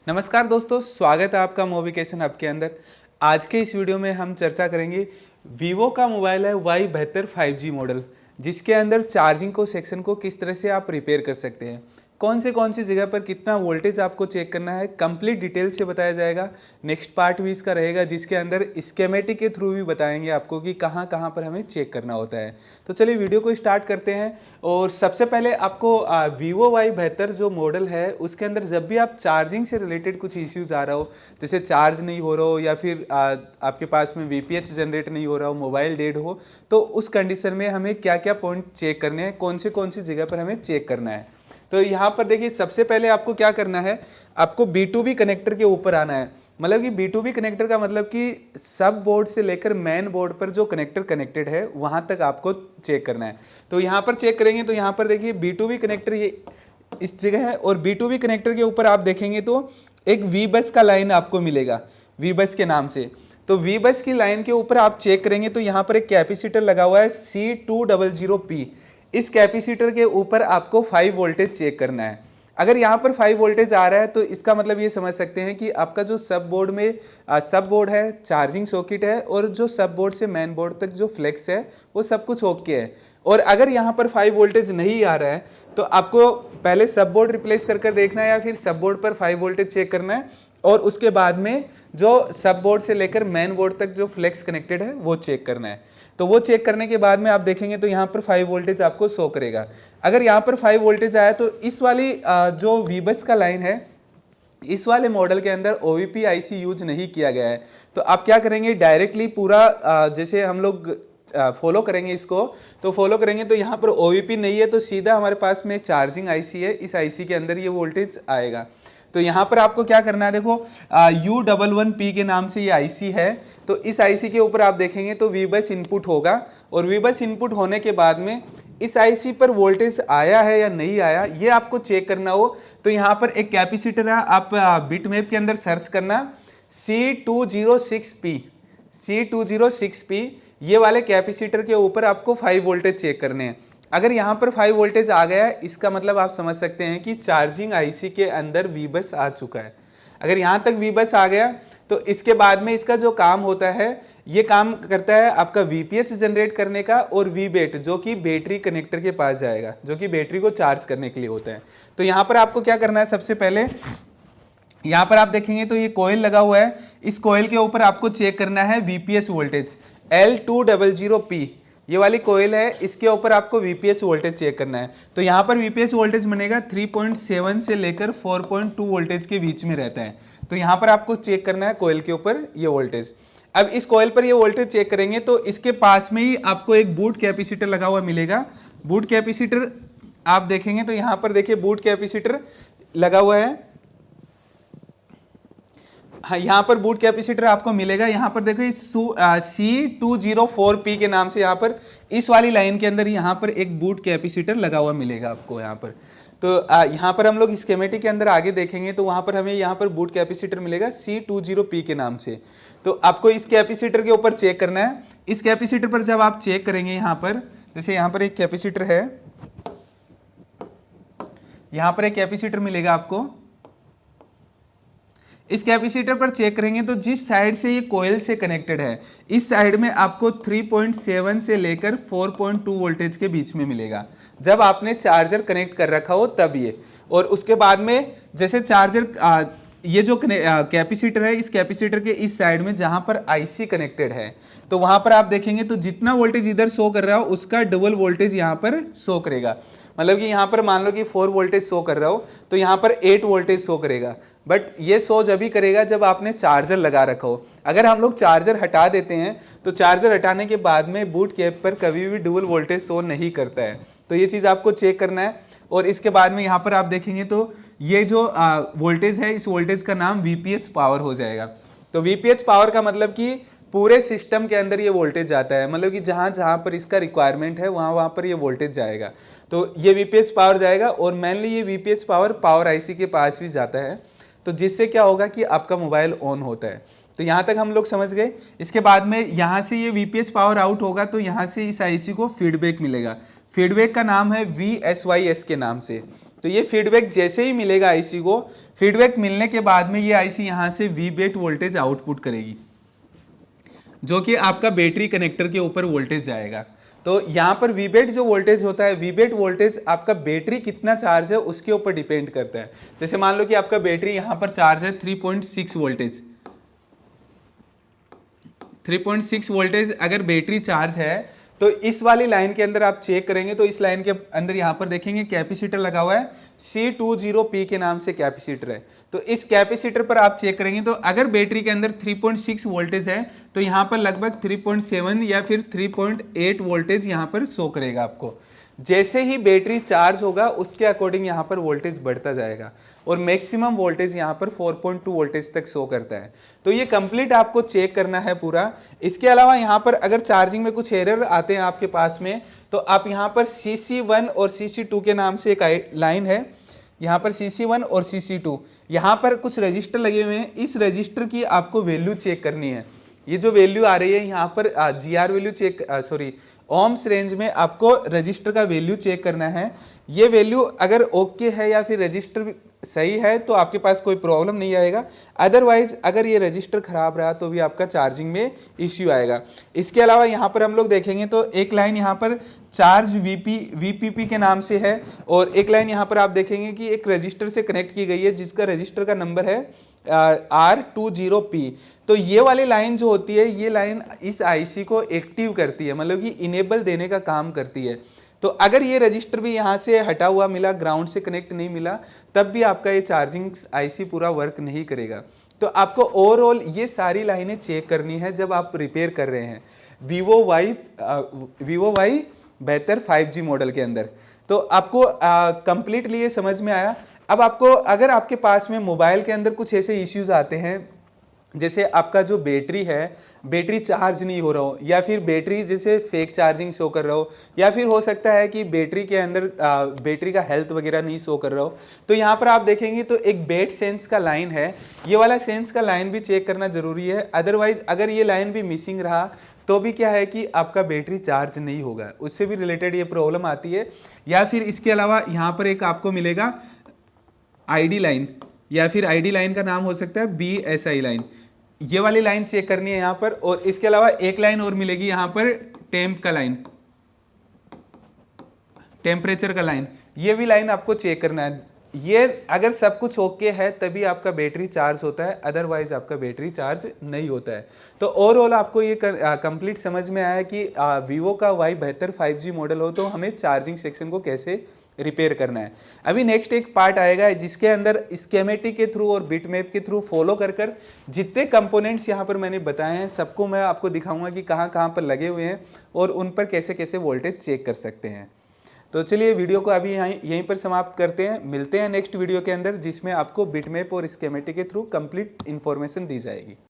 नमस्कार दोस्तों, स्वागत है आपका मोविकेशन हब के अंदर। आज के इस वीडियो में हम चर्चा करेंगे वीवो का मोबाइल है Y72 5G मॉडल, जिसके अंदर चार्जिंग को सेक्शन को किस तरह से आप रिपेयर कर सकते हैं, कौन सी जगह पर कितना वोल्टेज आपको चेक करना है, कंप्लीट डिटेल से बताया जाएगा। नेक्स्ट पार्ट भी इसका रहेगा जिसके अंदर स्केमेटिक के थ्रू भी बताएंगे आपको कि कहाँ कहाँ पर हमें चेक करना होता है। तो चलिए वीडियो को स्टार्ट करते हैं। और सबसे पहले आपको वीवो Y72 जो मॉडल है उसके अंदर जब भी आप चार्जिंग से रिलेटेड कुछ इश्यूज आ रहा हो, जैसे चार्ज नहीं हो रहा हो या फिर आपके पास में VPH जनरेट नहीं हो रहा हो, मोबाइल डेड हो, तो उस कंडीशन में हमें क्या क्या पॉइंट चेक करने हैं, कौन सी जगह पर हमें चेक करना है। तो यहाँ पर देखिए, सबसे पहले आपको क्या करना है, आपको B2B कनेक्टर के ऊपर आना है। मतलब कि B2B कनेक्टर का मतलब कि सब बोर्ड से लेकर मेन बोर्ड पर जो कनेक्टर कनेक्टेड है वहां तक आपको चेक करना है। तो यहाँ पर चेक करेंगे तो यहाँ पर देखिए B2B कनेक्टर ये इस जगह है, और B2B कनेक्टर के ऊपर आप देखेंगे तो एक V बस का लाइन आपको मिलेगा, V बस के नाम से। तो V बस की लाइन के ऊपर आप चेक करेंगे तो यहाँ पर एक कैपेसिटर लगा हुआ है C200P। इस कैपेसिटर के ऊपर आपको 5 वोल्टेज चेक करना है। अगर यहाँ पर 5 वोल्टेज आ रहा है तो इसका मतलब ये समझ सकते हैं कि आपका जो सब बोर्ड में सब बोर्ड है, चार्जिंग सॉकेट है, और जो सब बोर्ड से मेन बोर्ड तक जो फ्लेक्स है वो सब कुछ ओके है। और अगर यहाँ पर 5 वोल्टेज नहीं आ रहा है तो आपको पहले सब बोर्ड रिप्लेस कर देखना है या फिर सब बोर्ड पर 5 वोल्टेज चेक करना है, और उसके बाद में जो सब बोर्ड से लेकर मेन बोर्ड तक जो फ्लेक्स कनेक्टेड है वो चेक करना है। तो वो चेक करने के बाद में आप देखेंगे तो यहाँ पर 5 वोल्टेज आपको शो करेगा। अगर यहाँ पर 5 वोल्टेज आया तो इस वाली जो वीबस का लाइन है, इस वाले मॉडल के अंदर OVP IC यूज नहीं किया गया है। तो आप क्या करेंगे, डायरेक्टली पूरा जैसे हम लोग फॉलो करेंगे इसको, तो फॉलो करेंगे तो यहाँ पर OVP नहीं है तो सीधा हमारे पास में चार्जिंग IC है, इस IC के अंदर ये वोल्टेज आएगा। तो यहाँ पर आपको क्या करना है, देखो U11P के नाम से ये IC है। तो इस IC के ऊपर आप देखेंगे तो VBus इनपुट होगा, और VBus इनपुट होने के बाद में इस IC पर वोल्टेज आया है या नहीं आया ये आपको चेक करना हो तो यहाँ पर एक कैपेसिटर है, आप बिटमैप के अंदर सर्च करना C206P। C206P ये वाले कैपेसिटर के ऊपर आपको 5 वोल्टेज चेक करने हैं। अगर यहाँ पर 5 वोल्टेज आ गया है इसका मतलब आप समझ सकते हैं कि चार्जिंग IC के अंदर VBus आ चुका है। अगर यहाँ तक VBus आ गया तो इसके बाद में इसका जो काम होता है, ये काम करता है आपका VPH जनरेट करने का, और VBAT जो कि बैटरी कनेक्टर के पास जाएगा, जो कि बैटरी को चार्ज करने के लिए होता है। तो यहाँ पर आपको क्या करना है, सबसे पहले यहाँ पर आप देखेंगे तो ये कॉइल लगा हुआ है, इस कॉइल के ऊपर आपको चेक करना है VPH वोल्टेज L200P। ये वाली कोयल है, इसके ऊपर आपको VPH वोल्टेज चेक करना है। तो यहाँ पर VPH वोल्टेज बनेगा 3.7 से लेकर 4.2 वोल्टेज के बीच में रहता है। तो यहाँ पर आपको चेक करना है कोयल के ऊपर ये वोल्टेज। अब इस कोयल पर ये वोल्टेज चेक करेंगे तो इसके पास में ही आपको एक बूट कैपेसिटर लगा हुआ मिलेगा। बूट कैपेसिटर आप देखेंगे तो यहाँ पर देखिए बूट कैपेसिटर लगा हुआ है। हाँ, यहाँ पर बूट कैपेसिटर आपको मिलेगा। यहाँ पर देखो C204P के नाम से यहाँ पर इस वाली लाइन के अंदर यहाँ पर एक बूट कैपेसिटर लगा हुआ मिलेगा आपको यहाँ पर। तो यहाँ पर हम लोग स्कीमेटिक के अंदर आगे देखेंगे तो वहाँ पर हमें यहाँ पर बूट कैपेसिटर मिलेगा C20P के नाम से। तो आपको इस कैपेसिटर के ऊपर चेक करना है। इस कैपेसिटर पर जब आप चेक करेंगे, यहाँ पर जैसे यहाँ पर एक कैपेसिटर है, यहाँ पर एक कैपेसिटर मिलेगा आपको। इस कैपेसिटर पर चेक करेंगे तो जिस साइड से ये कोयल से कनेक्टेड है, इस साइड में आपको 3.7 से लेकर 4.2 वोल्टेज के बीच में मिलेगा जब आपने चार्जर कनेक्ट कर रखा हो तब ये। और उसके बाद में जैसे चार्जर ये जो कैपेसिटर है, इस कैपेसिटर के इस साइड में जहां पर IC कनेक्टेड है तो वहां पर आप देखेंगे तो जितना वोल्टेज इधर शो कर रहा हो उसका डबल वोल्टेज यहाँ पर शो करेगा। मतलब कि यहाँ पर मान लो कि 4 वोल्टेज शो कर रहा हो तो यहाँ पर 8 वोल्टेज शो करेगा। बट ये शो जब भी करेगा जब आपने चार्जर लगा रखा हो। अगर हम लोग चार्जर हटा देते हैं तो चार्जर हटाने के बाद में बूट कैप पर कभी भी डुअल वोल्टेज शो नहीं करता है। तो ये चीज़ आपको चेक करना है। और इसके बाद में यहाँ पर आप देखेंगे तो ये जो वोल्टेज है, इस वोल्टेज का नाम VPH पावर हो जाएगा। तो VPH पावर का मतलब कि पूरे सिस्टम के अंदर ये वोल्टेज जाता है, मतलब कि जहाँ जहाँ पर इसका रिक्वायरमेंट है वहाँ पर ये वोल्टेज जाएगा। तो ये VPH पावर जाएगा, और मेनली ये VPH पावर IC के पास भी जाता है। तो जिससे क्या होगा कि आपका मोबाइल ऑन होता है। तो यहाँ तक हम लोग समझ गए। इसके बाद में यहाँ से ये VPH पावर आउट होगा तो यहाँ से इस IC को फीडबैक मिलेगा। फीडबैक का नाम है VSYS के नाम से। तो ये फीडबैक जैसे ही मिलेगा आईसी को, फीडबैक मिलने के बाद में ये आईसी यहाँ से वीबेट वोल्टेज आउटपुट करेगी, जो कि आपका बैटरी कनेक्टर के ऊपर वोल्टेज जाएगा। तो यहाँ पर वीबेट जो वोल्टेज होता है, वीबेट वोल्टेज आपका बैटरी कितना चार्ज है उसके ऊपर डिपेंड करता है। जैसे मान लो कि आपका बैटरी यहाँ पर चार्ज है 3.6 वोल्टेज, 3.6 वोल्टेज अगर बैटरी चार्ज है, तो इस वाली लाइन के अंदर आप चेक करेंगे तो इस लाइन के अंदर यहाँ पर देखेंगे कैपेसिटर लगा हुआ है, C20P के नाम से कैपेसिटर है। तो इस कैपेसिटर पर आप चेक करेंगे तो अगर बैटरी के अंदर 3.6 वोल्टेज है तो यहाँ पर लगभग 3.7 या फिर 3.8 वोल्टेज यहाँ पर शो करेगा आपको। जैसे ही बैटरी चार्ज होगा उसके अकॉर्डिंग यहाँ पर वोल्टेज बढ़ता जाएगा और मैक्सिमम वोल्टेज यहाँ पर 4.2 वोल्टेज तक शो करता है। तो ये कंप्लीट आपको चेक करना है पूरा। इसके अलावा यहाँ पर अगर चार्जिंग में कुछ एरर आते हैं आपके पास में, तो आप यहाँ पर CC1 और CC2 के नाम से एक लाइन है, यहाँ पर CC1 और CC2, यहाँ पर कुछ रजिस्टर लगे हुए हैं। इस रजिस्टर की आपको वैल्यू चेक करनी है। ये जो वैल्यू आ रही है यहाँ पर GR value check, sorry ohms range में आपको रजिस्टर का वैल्यू चेक करना है। ये वैल्यू अगर ओके है या फिर रजिस्टर सही है तो आपके पास कोई प्रॉब्लम नहीं आएगा। अदरवाइज अगर ये रजिस्टर खराब रहा तो भी आपका चार्जिंग में इश्यू आएगा। इसके अलावा यहाँ पर हम लोग देखेंगे तो एक लाइन यहाँ पर चार्ज VPP के नाम से है और एक लाइन यहाँ पर आप देखेंगे कि एक रजिस्टर से कनेक्ट की गई है जिसका रजिस्टर का नंबर है R20P। तो ये वाली लाइन जो होती है, ये लाइन इस आईसी को एक्टिव करती है, मतलब कि इनेबल देने का काम करती है। तो अगर ये रजिस्टर भी यहाँ से हटा हुआ मिला, ग्राउंड से कनेक्ट नहीं मिला, तब भी आपका ये चार्जिंग आईसी पूरा वर्क नहीं करेगा। तो आपको ओवरऑल ये सारी लाइनें चेक करनी है जब आप रिपेयर कर रहे हैं Vivo Y बेहतर 5G मॉडल के अंदर। तो आपको कंप्लीटली ये समझ में आया। अब आपको अगर आपके पास में मोबाइल के अंदर कुछ ऐसे इश्यूज आते हैं, जैसे आपका जो बैटरी है, बैटरी चार्ज नहीं हो रहा हो, या फिर बैटरी जैसे फेक चार्जिंग शो कर रहा हो, या फिर हो सकता है कि बैटरी के अंदर बैटरी का हेल्थ वगैरह नहीं शो कर रहा हो, तो यहाँ पर आप देखेंगे तो एक बैट सेंस का लाइन है, ये वाला सेंस का लाइन भी चेक करना जरूरी है। अदरवाइज अगर ये लाइन भी मिसिंग रहा तो भी क्या है कि आपका बैटरी चार्ज नहीं होगा, उससे भी रिलेटेड ये प्रॉब्लम आती है। या फिर इसके अलावा यहाँ पर एक आपको मिलेगा ID लाइन, या फिर ID लाइन का नाम हो सकता है BSI लाइन, ये वाली लाइन चेक करनी है यहाँ पर। और इसके अलावा एक लाइन और मिलेगी यहाँ पर टेम्प का लाइन, टेम्परेचर का लाइन, ये भी लाइन आपको चेक करना है। ये अगर सब कुछ ओके है तभी आपका बैटरी चार्ज होता है, अदरवाइज आपका बैटरी चार्ज नहीं होता है। तो ओवरऑल आपको ये कंप्लीट समझ में आया कि वीवो का Y बेहतर 5G मॉडल हो तो हमें चार्जिंग सेक्शन को कैसे रिपेयर करना है। अभी नेक्स्ट एक पार्ट आएगा जिसके अंदर स्कीमेटिक के थ्रू और बिटमैप के थ्रू फॉलो कर जितने कंपोनेंट्स यहाँ पर मैंने बताए हैं सबको मैं आपको दिखाऊंगा कि कहाँ कहाँ पर लगे हुए हैं और उन पर कैसे कैसे वोल्टेज चेक कर सकते हैं। तो चलिए वीडियो को अभी यहीं पर समाप्त करते हैं, मिलते हैं नेक्स्ट वीडियो के अंदर जिसमें आपको बिटमैप और स्कीमेटिक के थ्रू कंप्लीट इन्फॉर्मेशन दी जाएगी।